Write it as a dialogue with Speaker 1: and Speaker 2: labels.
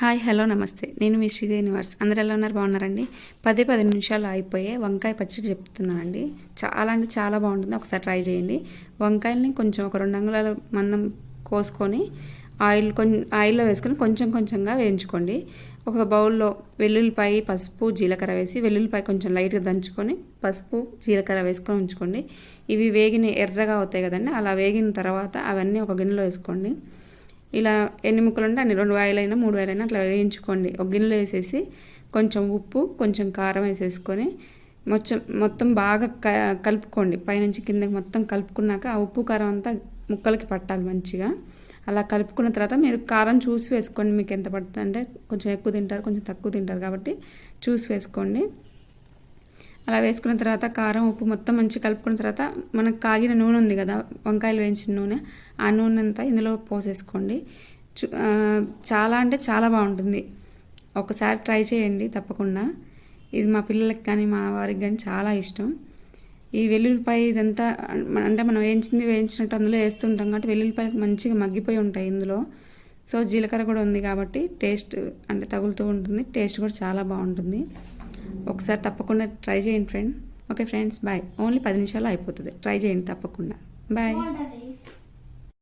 Speaker 1: Hi hello నమస్తే. నేను మీ శ్రీదేనివాస్. అందరూ ఎలా ఉన్నారు? బాగున్నారండి? 10 నిమిషాలు అయిపోయే వంకాయ పచ్చడి చెప్తున్నానండి. చాలా అంటే చాలా బాగుంటుంది. ఒకసారి ట్రై చేయండి. వంకాయలని కొంచెం ఒక 2 అంగుళాల మందం కోసుకొని ఆయిల్లో వేసుకొని కొంచెం కొంచెంగా వేయించుకోండి. ఒక బౌల్లో వెల్లుల్లిపాయ, పసుపు, జీలకర్ర వేసి వెల్లుల్లిపాయ కొంచెం లైట్గా దంచుకొని పసుపు, జీలకర్ర వేసుకొని ఉంచుకోండి. ఇవి ఎర్రగా అవుతాయి కదండి. అలా వేగిన తర్వాత అవన్నీ ఒక గిన్నెలో వేసుకోండి. ఇలా ఎన్ని ముక్కలు ఉంటే అన్ని 2 వాయిలైనా 3 వాయిలైనా అట్లా వేయించుకోండి. ఒక గిన్నెలో వేసేసి కొంచెం ఉప్పు, కొంచెం కారం వేసేసుకొని మొత్తం బాగా కలుపుకోండి. పైనుంచి కిందకి మొత్తం కలుపుకున్నాక ఆ ఉప్పు కారం అంతా ముక్కలకి పట్టాలి మంచిగా. అలా కలుపుకున్న తర్వాత మీరు కారం చూసి వేసుకోండి. మీకు ఎంత పడుతుంది అంటే కొంచెం ఎక్కువ తింటారు, కొంచెం తక్కువ తింటారు కాబట్టి చూసి వేసుకోండి. అలా వేసుకున్న తర్వాత కారం, ఉప్పు మొత్తం మంచిగా కలుపుకున్న తర్వాత మనకు కాగిన నూనె ఉంది కదా, వంకాయలు వేయించిన నూనె, ఆ నూనె అంతా ఇందులో పోసేసుకోండి. చాలా అంటే చాలా బాగుంటుంది. ఒకసారి ట్రై చేయండి తప్పకుండా. ఇది మా పిల్లలకి కానీ మా వారికి కానీ చాలా ఇష్టం. ఈ వెల్లుల్లిపాయ ఇదంతా అంటే మనం వేయించినట్టు అందులో వేస్తుంటాం కాబట్టి వెల్లుల్లిపాయలు మంచిగా మగ్గిపోయి ఉంటాయి ఇందులో. సో జీలకర్ర కూడా ఉంది కాబట్టి టేస్ట్ అంటే తగులుతూ ఉంటుంది. టేస్ట్ కూడా చాలా బాగుంటుంది. ఒకసారి తప్పకుండా ట్రై చేయండి friend. Okay friends, bye. Only 10 నిమిషాల్లో అయిపోతుంది. ట్రై చేయండి తప్పకుండా. బాయ్.